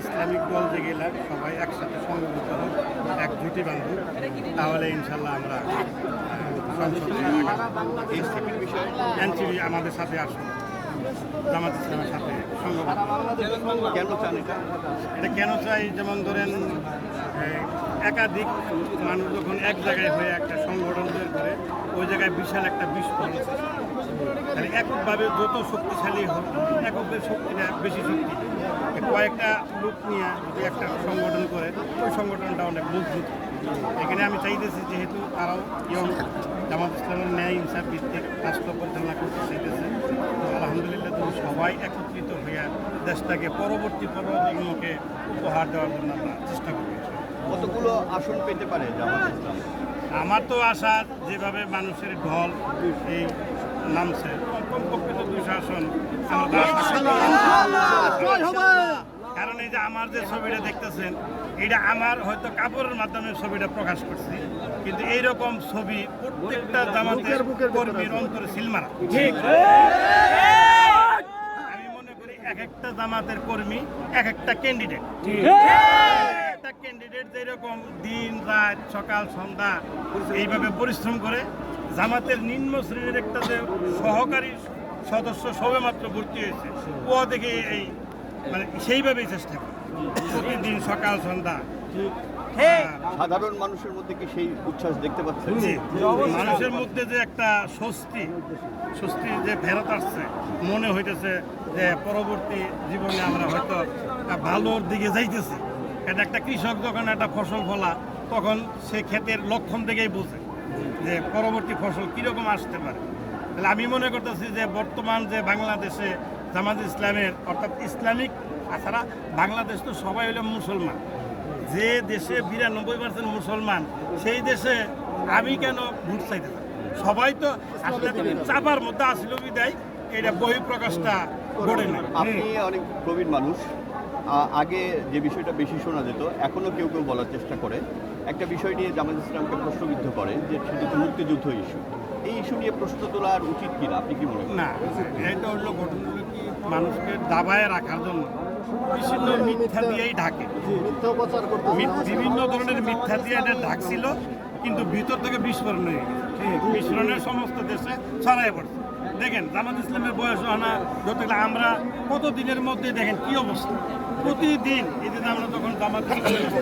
Islamic দল যেগুলা সবাই একসাথে সংগঠিত হোক, এক জুটি বাঁধুক, তাহলে ইনশাল্লাহ আমরা এনসিপির বিষয়ে এনসিপি আমাদের সাথে আসুন, জামাত ইসলামের সাথে সংগঠন। কেন চান এটা? এটা কেন চাই, যেমন ধরেন একাধিক মানুষ যখন এক জায়গায় হয়ে একটা সংগঠন তৈরি করে, ওই জায়গায় বিশাল একটা বিস্ফোরণ সৃষ্টি হয়। তাহলে এককভাবে যত শক্তিশালী হোক, এককের শক্তিটা বেশি শক্তি। কয়েকটা লোক নিয়ে যদি একটা সংগঠন করে, ওই সংগঠনটা অনেক মজবুত। এখানে আমি চাইতেছি, যেহেতু তারাও ইয়ং, জামাত ইসলামের ন্যায় ইনসাফ ভিত্তিক রাষ্ট্র পরিচালনা করতে চাইতেছে, তো আলহামদুলিল্লাহ তুমি সবাই একত্রিত হইয়া দেশটাকে পরবর্তী প্রজন্মকে উপহার দেওয়ার জন্য আমরা চেষ্টা করব। কতগুলো আসন পেতে পারে জামাত ইসলাম? আমার তো আশা, যেভাবে মানুষের ঢল এই নামছে, কমপক্ষে তো 200 আসন আমরা আশা। কারণ এই যে আমার যে ছবিটা দেখতেছেন, এটা আমার হয়তো কাপড়ের মাধ্যমে ছবিটা প্রকাশ করছি, কিন্তু এইরকম ছবি প্রত্যেকটা জামাতের কর্মীর অন্তরে সিলমারা। আমি মনে করি এক একটা জামাতের কর্মী এক একটা ক্যান্ডিডেট। একটা ক্যান্ডিডেট যেরকম দিন রাত সকাল সন্ধ্যা এইভাবে পরিশ্রম করে, জামাতের নিম্ন শ্রেণীর একটা যে সহকারী সদস্য সবে মাত্র ভর্তি হয়েছে, ও দেখে এই মানে সেইভাবেই চেষ্টা করে প্রতিদিন সকাল সন্ধ্যা। সাধারণ মানুষের মধ্যে কি সেই উচ্ছ্বাস দেখতে পাচ্ছেন? মানুষের মধ্যে যে একটা স্বস্তি যে ফেরত আসছে, মনে হইতেছে যে পরবর্তী জীবনে আমরা হয়তো ভালোর দিকে যাইতেছি। এটা একটা কৃষক যখন একটা ফসল ফলা, তখন সে ক্ষেতের লক্ষণ থেকেই বোঝে যে পরবর্তী ফসল কীরকম আসতে পারে। তাহলে আমি মনে করতেছি যে বর্তমান যে বাংলাদেশে জামাত ইসলামের, অর্থাৎ ইসলামিক, তাছাড়া বাংলাদেশ তো সবাই হলো মুসলমান, যে দেশে 92% মুসলমান, সেই দেশে আমি কেন ভোট চাইতে চাই? সবাই তো আসলে চাপার মধ্যে আসলে বিদায় এটা বহিঃপ্রকাশটা গড়ে নেয়। আপনি অনেক প্রবীণ মানুষ, আগে যে বিষয়টা বেশি শোনা যেত, এখনও কেউ কেউ বলার চেষ্টা করে, একটা বিষয় নিয়ে জামাত ইসলামকে প্রশ্নবিদ্ধ করে, যে সেটা তো মুক্তিযুদ্ধ ইস্যু। এই ইস্যু নিয়ে প্রশ্ন তোলার উচিত কিনা আপনি কি মনে করেন? না, এটা হলো ঘটনাগুলো কি মানুষকে দাবায় রাখার জন্য বিভিন্ন মিথ্যা দিয়েই ঢাকে, বিভিন্ন ধরনের মিথ্যা দিয়ে এটা ঢাকছিল, কিন্তু ভিতর থেকে বিস্ফোরণ হয়ে গেছে। বিস্ফোরণের সমস্ত দেশে ছড়াই পড়ছে। দেখেন জামাত ইসলামের বয়স না ধরতে গেলে আমরা কত দিনের মধ্যে দেখেন কি অবস্থা, প্রতিদিন এই যে আমরা তখন জামাত ইসলামের